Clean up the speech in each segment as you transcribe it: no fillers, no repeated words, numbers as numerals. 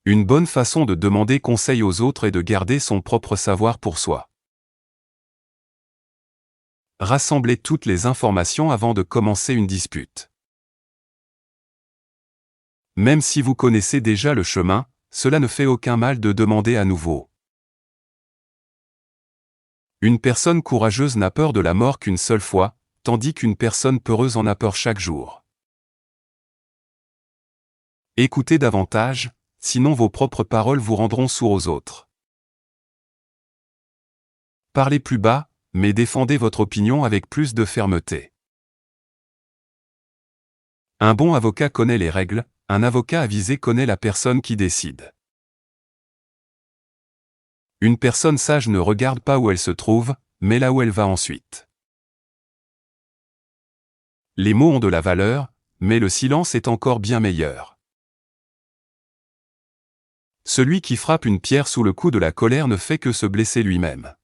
Une bonne façon de demander conseil aux autres est de garder son propre savoir pour soi. Rassemblez toutes les informations avant de commencer une dispute. Même si vous connaissez déjà le chemin, cela ne fait aucun mal de demander à nouveau. Une personne courageuse n'a peur de la mort qu'une seule fois, tandis qu'une personne peureuse en a peur chaque jour. Écoutez davantage, sinon vos propres paroles vous rendront sourds aux autres. Parlez plus bas, mais défendez votre opinion avec plus de fermeté. Un bon avocat connaît les règles, un avocat avisé connaît la personne qui décide. Une personne sage ne regarde pas où elle se trouve, mais là où elle va ensuite. Les mots ont de la valeur, mais le silence est encore bien meilleur. Celui qui frappe une pierre sous le coup de la colère ne fait que se blesser lui-même.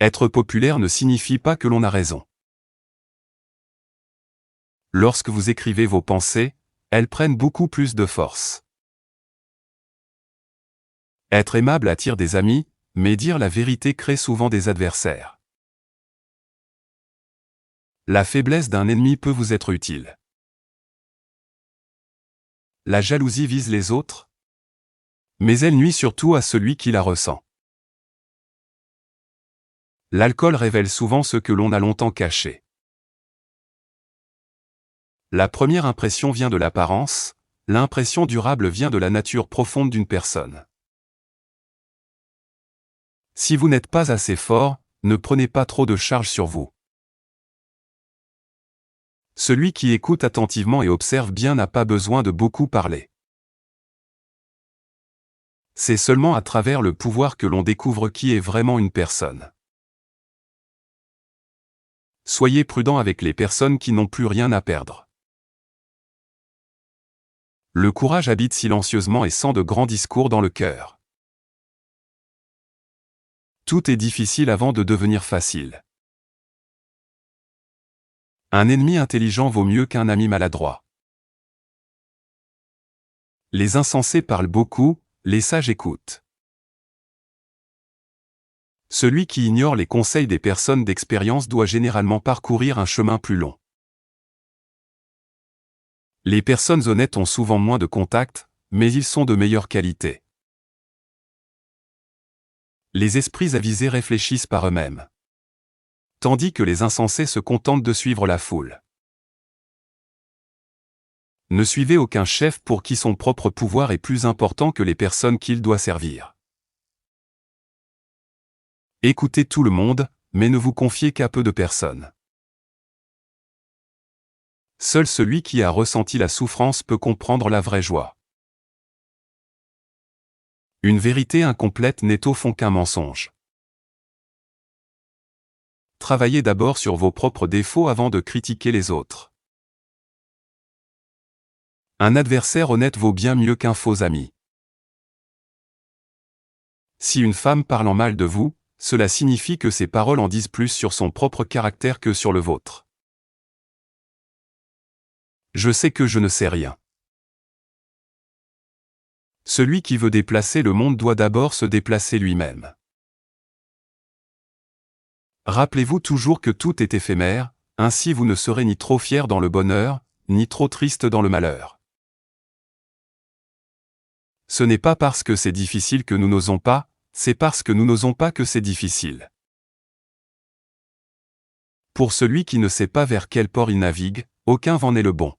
Être populaire ne signifie pas que l'on a raison. Lorsque vous écrivez vos pensées, elles prennent beaucoup plus de force. Être aimable attire des amis, mais dire la vérité crée souvent des adversaires. La faiblesse d'un ennemi peut vous être utile. La jalousie vise les autres, mais elle nuit surtout à celui qui la ressent. L'alcool révèle souvent ce que l'on a longtemps caché. La première impression vient de l'apparence, l'impression durable vient de la nature profonde d'une personne. Si vous n'êtes pas assez fort, ne prenez pas trop de charge sur vous. Celui qui écoute attentivement et observe bien n'a pas besoin de beaucoup parler. C'est seulement à travers le pouvoir que l'on découvre qui est vraiment une personne. Soyez prudent avec les personnes qui n'ont plus rien à perdre. Le courage habite silencieusement et sans de grands discours dans le cœur. Tout est difficile avant de devenir facile. Un ennemi intelligent vaut mieux qu'un ami maladroit. Les insensés parlent beaucoup, les sages écoutent. Celui qui ignore les conseils des personnes d'expérience doit généralement parcourir un chemin plus long. Les personnes honnêtes ont souvent moins de contacts, mais ils sont de meilleure qualité. Les esprits avisés réfléchissent par eux-mêmes, tandis que les insensés se contentent de suivre la foule. Ne suivez aucun chef pour qui son propre pouvoir est plus important que les personnes qu'il doit servir. Écoutez tout le monde, mais ne vous confiez qu'à peu de personnes. Seul celui qui a ressenti la souffrance peut comprendre la vraie joie. Une vérité incomplète n'est au fond qu'un mensonge. Travaillez d'abord sur vos propres défauts avant de critiquer les autres. Un adversaire honnête vaut bien mieux qu'un faux ami. Si une femme parle en mal de vous, cela signifie que ses paroles en disent plus sur son propre caractère que sur le vôtre. Je sais que je ne sais rien. Celui qui veut déplacer le monde doit d'abord se déplacer lui-même. Rappelez-vous toujours que tout est éphémère, ainsi vous ne serez ni trop fier dans le bonheur, ni trop triste dans le malheur. Ce n'est pas parce que c'est difficile que nous n'osons pas, c'est parce que nous n'osons pas que c'est difficile. Pour celui qui ne sait pas vers quel port il navigue, aucun vent n'est le bon.